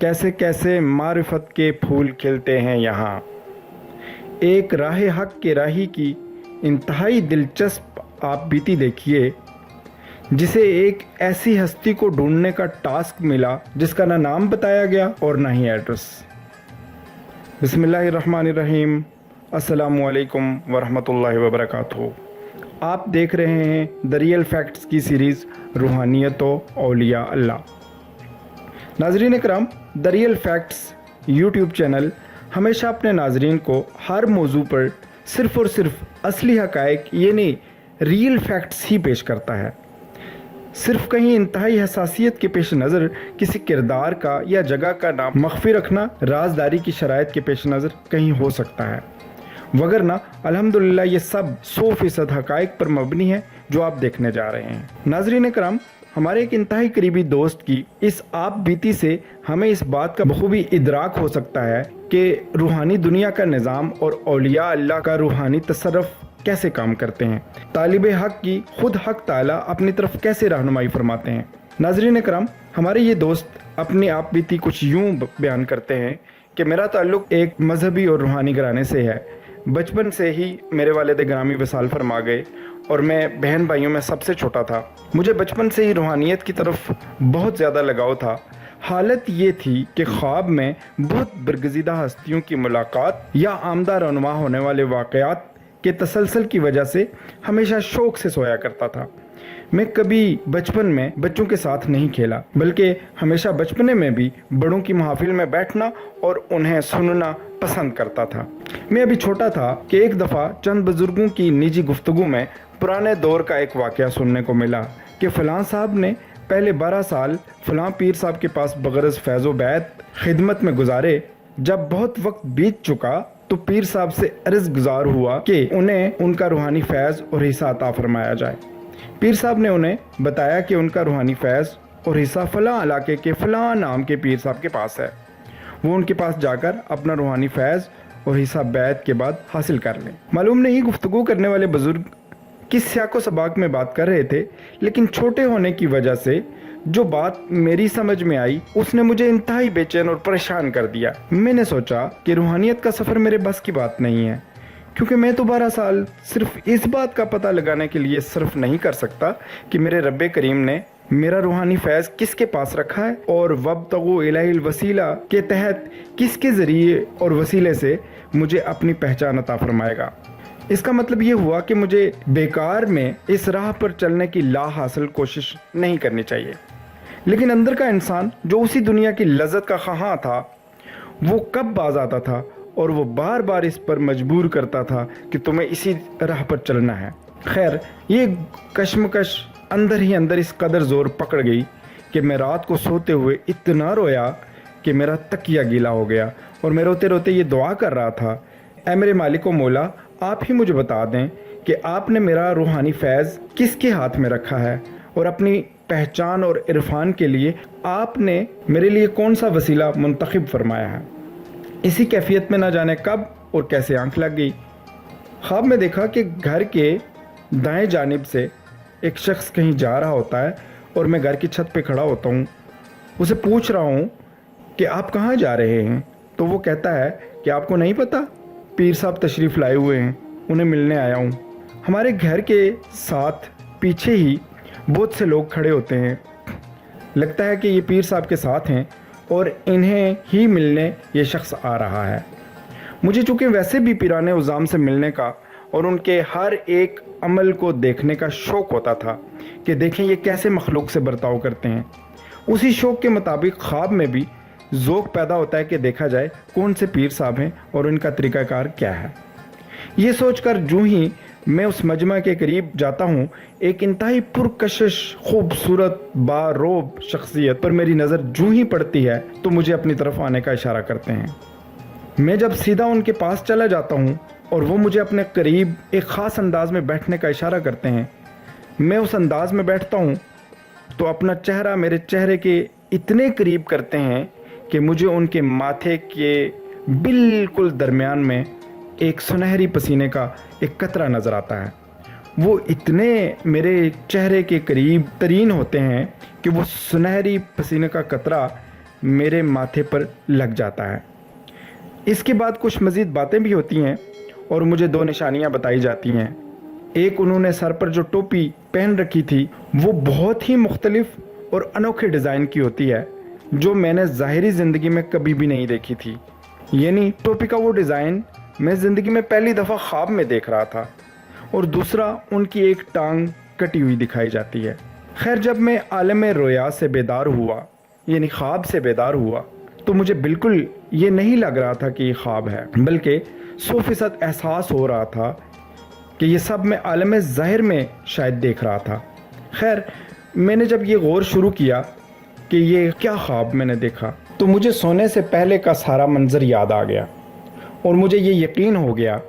कैसे कैसे मारिफत के फूल खिलते हैं यहाँ। एक राह हक के राही की इंतहाई दिलचस्प आप बीती देखिए, जिसे एक ऐसी हस्ती को ढूंढने का टास्क मिला जिसका ना नाम बताया गया और ना ही एड्रेस। बिस्मिल्लाहिर्रहमानिर्रहीम, अस्सलामु अलैकुम वरहमतुल्लाहि वबरकातुहू। आप देख रहे हैं द रियल फैक्ट्स की सीरीज़ रूहानियत व औलिया अल्लाह। नाजरीन इकराम, the real facts YouTube channel हमेशा अपने नाजरीन को हर मौजू पर सिर्फ़ और सिर्फ असली हक़ाइक़ यानी रियल फैक्ट्स ही पेश करता है। सिर्फ कहीं इंतहाई हसासियत के पेश नज़र किसी किरदार का या जगह का नाम मख्फी रखना राजदारी की शराइत के पेश नज़र कहीं हो सकता है, वगरना अल्हम्दुलिल्लाह ये सब 100% हक़ाइक़ पर मबनी है जो आप देखने जा रहे हैं। नाज़रीन करम, हमारे एक इंतहाई करीबी दोस्त की इस आप बीती से हमें इस बात का बखूबी इदराक हो सकता है कि रूहानी दुनिया का निज़ाम और औलिया अल्लाह का रूहानी तसर्रुफ़ कैसे काम करते हैं, तालिब हक़ की खुद हक़ ताला अपनी तरफ कैसे रहनुमाई फरमाते हैं। नाज़रीन करम, हमारे ये दोस्त अपनी आप बीती कुछ यूँ बयान करते हैं कि मेरा ताल्लुक़ एक मजहबी और रूहानी घराने से है। बचपन से ही मेरे वालिद ग्रामी विसाल फरमा गए और मैं बहन भाइयों में सबसे छोटा था। मुझे बचपन से ही रूहानियत की तरफ बहुत ज़्यादा लगाव था। हालत ये थी कि ख्वाब में बहुत बरगज़ीदा हस्तियों की मुलाकात या आमदा रनुमा होने वाले वाक़यात के तसलसल की वजह से हमेशा शौक़ से सोया करता था। मैं कभी बचपन में बच्चों के साथ नहीं खेला, बल्कि हमेशा बचपने में भी बड़ों की महफिल में बैठना और उन्हें सुनना पसंद करता था। मैं अभी छोटा था कि एक दफ़ा चंद बुज़ुर्गों की निजी गुफ्तगू में पुराने दौर का एक वाक़या सुनने को मिला कि फ़लाँ साहब ने पहले 12 साल फ़लाँ पीर साहब के पास बगरज़ फैज़ व बैत खिदमत में गुजारे। जब बहुत वक्त बीत चुका तो पीर साहब से अर्ज़ गुज़ार हुआ कि उन्हें उनका रूहानी फैज़ और हिस्सा अता फरमाया जाए। पीर साहब ने उन्हें बताया कि उनका रूहानी फैज़ और हिस्सा फ़लाँ इलाके के फ़लाँ नाम के पीर साहब के पास है। वो उनके पास जाकर अपना रूहानी फैज़ और हिस्सा बैत के बाद हासिल कर लें। मालूम नहीं गुफ्तगू करने वाले बुज़ुर्ग किस सियाको सबाक में बात कर रहे थे, लेकिन छोटे होने की वजह से जो बात मेरी समझ में आई उसने मुझे इंतहाई बेचैन और परेशान कर दिया। मैंने सोचा कि रूहानियत का सफ़र मेरे बस की बात नहीं है, क्योंकि मैं तो 12 साल सिर्फ इस बात का पता लगाने के लिए सिर्फ नहीं कर सकता कि मेरे रब्बे करीम ने मेरा रूहानी फैज़ किसके पास रखा है और वब्तगू इलैहिल वसीला के तहत किसके ज़रिए और वसीले से मुझे अपनी पहचान अता फरमाएगा। इसका मतलब ये हुआ कि मुझे बेकार में इस राह पर चलने की ला हासिल कोशिश नहीं करनी चाहिए। लेकिन अंदर का इंसान जो उसी दुनिया की लज़्ज़त का ख़्वाह था, वो कब बाज आता था और वो बार बार इस पर मजबूर करता था कि तुम्हें इसी राह पर चलना है। खैर, ये कश्मकश अंदर ही अंदर इस कदर ज़ोर पकड़ गई कि मैं रात को सोते हुए इतना रोया कि मेरा तकिया गीला हो गया और मैं रोते रोते ये दुआ कर रहा था, ऐ मेरे मालिक व मौला, आप ही मुझे बता दें कि आपने मेरा रूहानी फैज़ किसके हाथ में रखा है और अपनी पहचान और इरफान के लिए आपने मेरे लिए कौन सा वसीला मुंतखब फरमाया है। इसी कैफियत में न जाने कब और कैसे आंख लग गई। ख्वाब में देखा कि घर के दाएं जानिब से एक शख्स कहीं जा रहा होता है और मैं घर की छत पे खड़ा होता हूँ। उसे पूछ रहा हूँ कि आप कहाँ जा रहे हैं, तो वो कहता है कि आपको नहीं पता, पीर साहब तशरीफ़ लाए हुए हैं, उन्हें मिलने आया हूँ। हमारे घर के साथ पीछे ही बहुत से लोग खड़े होते हैं। लगता है कि ये पीर साहब के साथ हैं और इन्हें ही मिलने ये शख्स आ रहा है। मुझे चूँकि वैसे भी पीराने उज़ाम से मिलने का और उनके हर एक अमल को देखने का शौक़ होता था कि देखें ये कैसे मखलूक से बर्ताव करते हैं। उसी शौक़ के मुताबिक ख्वाब में भी ज़ौक़ पैदा होता है कि देखा जाए कौन से पीर साहब हैं और इनका तरीक़ाकार क्या है। ये सोचकर जूँ ही मैं उस मजमा के करीब जाता हूँ, एक इंतहाई पुरकशिश खूबसूरत बारोब शख्सियत पर मेरी नज़र जूँ ही पड़ती है तो मुझे अपनी तरफ आने का इशारा करते हैं। मैं जब सीधा उनके पास चला जाता हूँ और वो मुझे अपने करीब एक ख़ास अंदाज में बैठने का इशारा करते हैं, मैं उस अंदाज में बैठता हूँ तो अपना चेहरा मेरे चेहरे के इतने करीब करते हैं कि मुझे उनके माथे के बिल्कुल दरमियान में एक सुनहरी पसीने का एक कतरा नज़र आता है। वो इतने मेरे चेहरे के करीब तरीन होते हैं कि वो सुनहरी पसीने का कतरा मेरे माथे पर लग जाता है। इसके बाद कुछ मज़ीद बातें भी होती हैं और मुझे 2 निशानियां बताई जाती हैं। एक, उन्होंने सर पर जो टोपी पहन रखी थी वो बहुत ही मुख्तलिफ और अनोखे डिज़ाइन की होती है, जो मैंने ज़ाहिरी ज़िंदगी में कभी भी नहीं देखी थी। यानी टोपी का वो डिज़ाइन मैं ज़िंदगी में पहली दफ़ा ख्वाब में देख रहा था। और दूसरा, उनकी एक टांग कटी हुई दिखाई जाती है। खैर, जब मैं आलम रोया से बेदार हुआ, यानी ख्वाब से बेदार हुआ, तो मुझे बिल्कुल ये नहीं लग रहा था कि ये ख्वाब है, बल्कि 100% एहसास हो रहा था कि ये सब मैं आलम ज़ाहिर में शायद देख रहा था। खैर, मैंने जब ये गौर शुरू किया कि ये क्या ख्वाब मैंने देखा, तो मुझे सोने से पहले का सारा मंजर याद आ गया और मुझे ये यकीन हो गया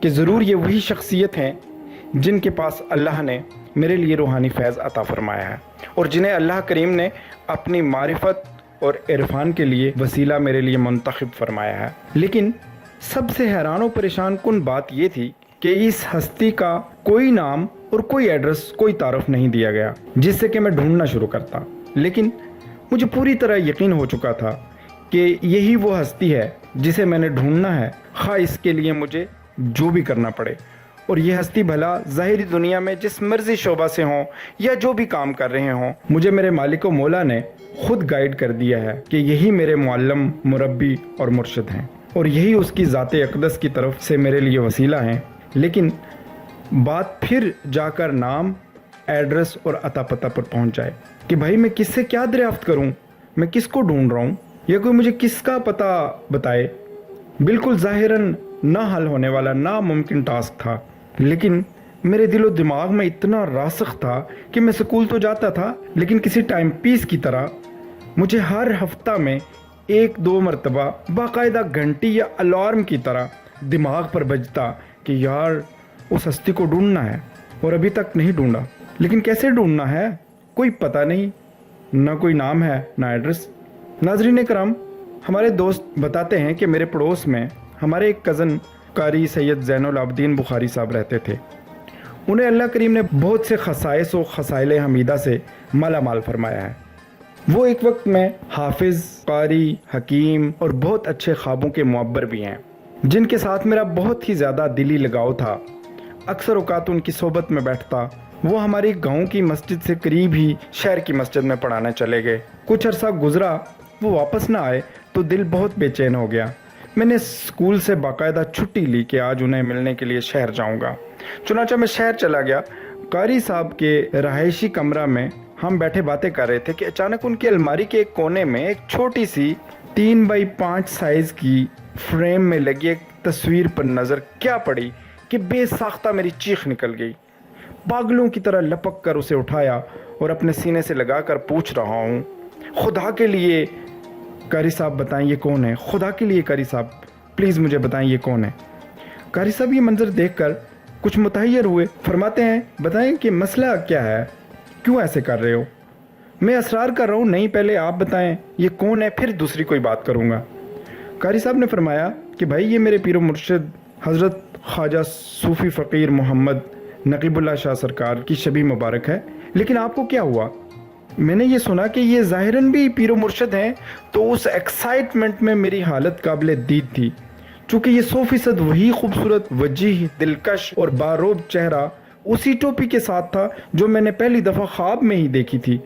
कि ज़रूर ये वही शख्सियत हैं जिनके पास अल्लाह ने मेरे लिए रूहानी फैज़ अता फरमाया है और जिन्हें अल्लाह करीम ने अपनी मारिफत और इरफान के लिए वसीला मेरे लिए मुंतखब फरमाया है। लेकिन सबसे हैरान और परेशान कुन बात ये थी कि इस हस्ती का कोई नाम और कोई एड्रेस, कोई तारुफ नहीं दिया गया जिससे कि मैं ढूंढना शुरू करता। लेकिन मुझे पूरी तरह यकीन हो चुका था कि यही वो हस्ती है जिसे मैंने ढूंढना है, खा इसके लिए मुझे जो भी करना पड़े। और ये हस्ती भला ज़ाहिरी दुनिया में जिस मर्जी शोबा से हों या जो भी काम कर रहे हों, मुझे मेरे मालिक व मौला ने खुद गाइड कर दिया है कि यही मेरे मुअल्लम, मुरब्बी और मुर्शिद हैं और यही उसकी ज़ाते अक़दस की तरफ से मेरे लिए वसीला हैं। लेकिन बात फिर जाकर नाम, एड्रेस और अता पता पर पहुंच जाए कि भाई मैं किससे क्या दरियाफ्त करूं, मैं किसको ढूंढ रहा हूं या कोई मुझे किसका पता बताए। बिल्कुल ज़ाहिरन ना हल होने वाला नामुमकिन टास्क था। लेकिन मेरे दिलो दिमाग में इतना रासख था कि मैं स्कूल तो जाता था, लेकिन किसी टाइम पीस की तरह मुझे हर हफ्ता में 1-2 मरतबा बाकायदा घंटी या अलार्म की तरह दिमाग पर बजता कि यार उस हस्ती को ढूंढना है और अभी तक नहीं ढूंढा। लेकिन कैसे ढूंढना है, कोई पता नहीं, ना कोई नाम है ना एड्रेस। नाज़रीन करम, हमारे दोस्त बताते हैं कि मेरे पड़ोस में हमारे एक कज़न कारी सैयद ज़ैनुल आबदीन बुखारी साहब रहते थे। उन्हें अल्लाह करीम ने बहुत से खसाइस व खसाइल हमीदा से माला माल फरमाया है। वो एक वक्त में हाफिज़, कारी, हकीम और बहुत अच्छे ख्वाबों के मुअब्बर भी हैं, जिनके साथ मेरा बहुत ही ज़्यादा दिली लगाव था। अक्सर औक़ात उनकी सोबत में बैठता। वो हमारी गांव की मस्जिद से करीब ही शहर की मस्जिद में पढ़ाने चले गए। कुछ अरसा गुजरा, वो वापस ना आए तो दिल बहुत बेचैन हो गया। मैंने स्कूल से बाकायदा छुट्टी ली कि आज उन्हें मिलने के लिए शहर जाऊंगा। चुनांचे मैं शहर चला गया। कारी साहब के रहायशी कमरा में हम बैठे बातें कर रहे थे कि अचानक उनकी अलमारी के एक कोने में एक छोटी सी 3x5 साइज़ की फ्रेम में लगी एक तस्वीर पर नज़र क्या पड़ी कि बेसाख्ता मेरी चीख निकल गई। पागलों की तरह लपक कर उसे उठाया और अपने सीने से लगाकर पूछ रहा हूँ, खुदा के लिए कारी साहब बताएं ये कौन है, खुदा के लिए कारी साहब प्लीज़ मुझे बताएं ये कौन है। कारी साहब ये मंजर देखकर कुछ मुतहय्यर हुए। फरमाते हैं, बताएं कि मसला क्या है, क्यों ऐसे कर रहे हो। मैं असरार कर रहा हूँ, नहीं पहले आप बताएं ये कौन है, फिर दूसरी कोई बात करूँगा। कारी साहब ने फरमाया कि भाई ये मेरे पीर मुर्शिद हज़रत ख्वाजा सूफ़ी फ़कीर मोहम्मद नकीबुल्लाह शाह सरकार की शबी मुबारक है। लेकिन आपको क्या हुआ? मैंने ये सुना कि ये ज़ाहिरन भी पीरो मुर्शिद हैं, तो उस एक्साइटमेंट में मेरी हालत काबिल दीद थी। चूँकि ये 100% वही खूबसूरत, वजीह, दिलकश और बारोब चेहरा उसी टोपी के साथ था जो मैंने पहली दफ़ा ख्वाब में ही देखी थी।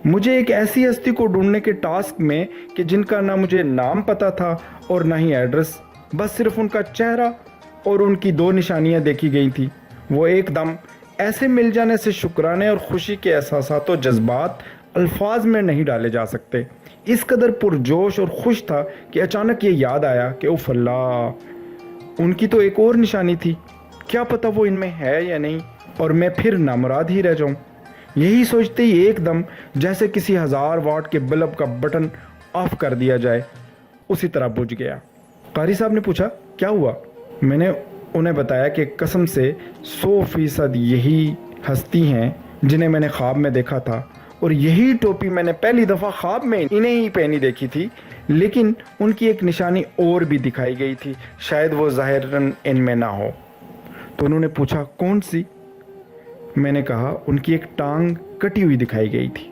मुझे एक ऐसी हस्ती को ढूंढने के टास्क में कि जिनका ना मुझे नाम पता था और ना ही एड्रेस, बस सिर्फ उनका चेहरा और उनकी 2 निशानियाँ देखी गई थी। वो एकदम ऐसे मिल जाने से शुक्राने और खुशी के एहसासात और जज्बात अल्फाज में नहीं डाले जा सकते। इस कदर पुरजोश और खुश था कि अचानक ये याद आया कि उफ़ अल्लाह, उनकी तो एक और निशानी थी, क्या पता वो इनमें है या नहीं और मैं फिर नामुराद ही रह जाऊं। यही सोचते ही एकदम जैसे किसी 1000 वाट के बल्ब का बटन ऑफ कर दिया जाए, उसी तरह बुझ गया। कारी साहब ने पूछा, क्या हुआ? मैंने उन्हें बताया कि कसम से 100% यही हस्ती हैं जिन्हें मैंने ख्वाब में देखा था और यही टोपी मैंने पहली दफ़ा ख्वाब में इन्हें ही पहनी देखी थी। लेकिन उनकी एक निशानी और भी दिखाई गई थी, शायद वो ज़ाहिरन इनमें ना हो। तो उन्होंने पूछा, कौन सी? मैंने कहा, उनकी एक टांग कटी हुई दिखाई गई थी।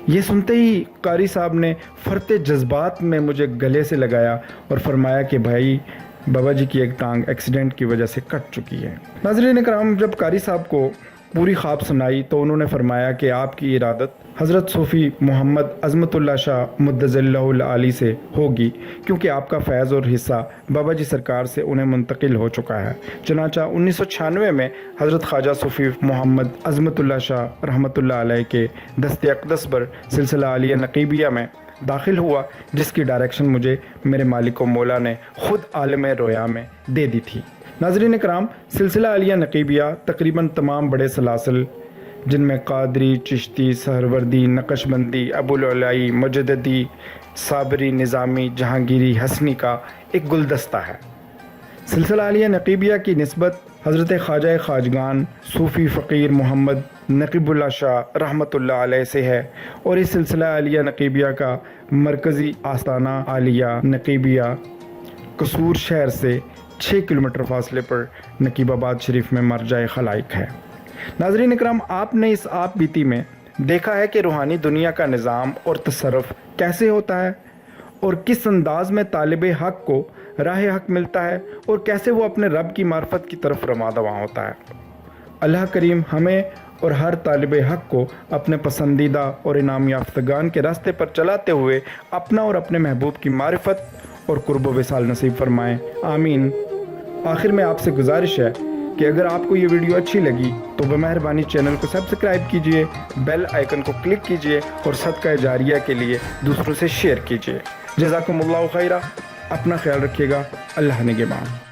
یہ سنتے ہی قاری صاحب نے فرتے جذبات میں مجھے گلے سے لگایا اور فرمایا کہ بھائی بابا جی کی ایک ٹانگ ایکسیڈنٹ کی وجہ سے کٹ چکی ہے۔ ناظرین کرام، جب قاری صاحب کو پوری خواب سنائی تو انہوں نے فرمایا کہ آپ کی ارادت حضرت صوفی محمد عظمت اللہ شاہ مدظ اللہ العالی سے ہوگی، کیونکہ آپ کا فیض اور حصہ بابا جی سرکار سے انہیں منتقل ہو چکا ہے۔ چنانچہ 1996 میں حضرت خواجہ صوفی محمد عظمت اللہ شاہ رحمۃ اللہ علیہ کے دست اقدس پر سلسلہ عالیہ نقیبیہ میں داخل ہوا، جس کی ڈائریکشن مجھے میرے مالک و مولا نے خود عالم رویا میں دے دی تھی۔ ناظرین کرام، سلسلہ عالیہ نقیبیہ تقریباً تمام بڑے سلاسل جن میں قادری، چشتی، سہروردی، نقشبندی، ابوالعلائی، مجددی، صابری، نظامی، جہانگیری، حسنی کا ایک گلدستہ ہے۔ سلسلہ عالیہ نقیبیہ کی نسبت حضرت خواجہ خواجگان صوفی فقیر محمد نقیب اللہ شاہ رحمۃ اللہ علیہ سے ہے، اور اس سلسلہ عالیہ نقیبیہ کا مرکزی آستانہ عالیہ نقیبیہ قصور شہر سے 6 کلومیٹر فاصلے پر نقیب آباد شریف میں مرجع خلائق ہے۔ ناظرین اکرام، آپ نے اس آپ بیتی میں دیکھا ہے کہ روحانی دنیا کا نظام اور تصرف کیسے ہوتا ہے، اور کس انداز میں طالب حق کو راہ حق ملتا ہے، اور کیسے وہ اپنے رب کی معرفت کی طرف رواں دواں ہوتا ہے۔ اللہ کریم ہمیں اور ہر طالب حق کو اپنے پسندیدہ اور انعام یافتگان کے راستے پر چلاتے ہوئے اپنا اور اپنے محبوب کی معرفت اور قرب و وصال نصیب فرمائیں، آمین۔ آخر میں آپ سے گزارش ہے کہ اگر آپ کو یہ ویڈیو اچھی لگی تو بمہربانی چینل کو سبسکرائب کیجئے، بیل آئیکن کو کلک کیجئے اور صدقہ جاریہ کے لیے دوسروں سے شیئر کیجئے۔ جزاکم اللہ خیرہ، اپنا خیال رکھیے گا، اللہ نگہبان۔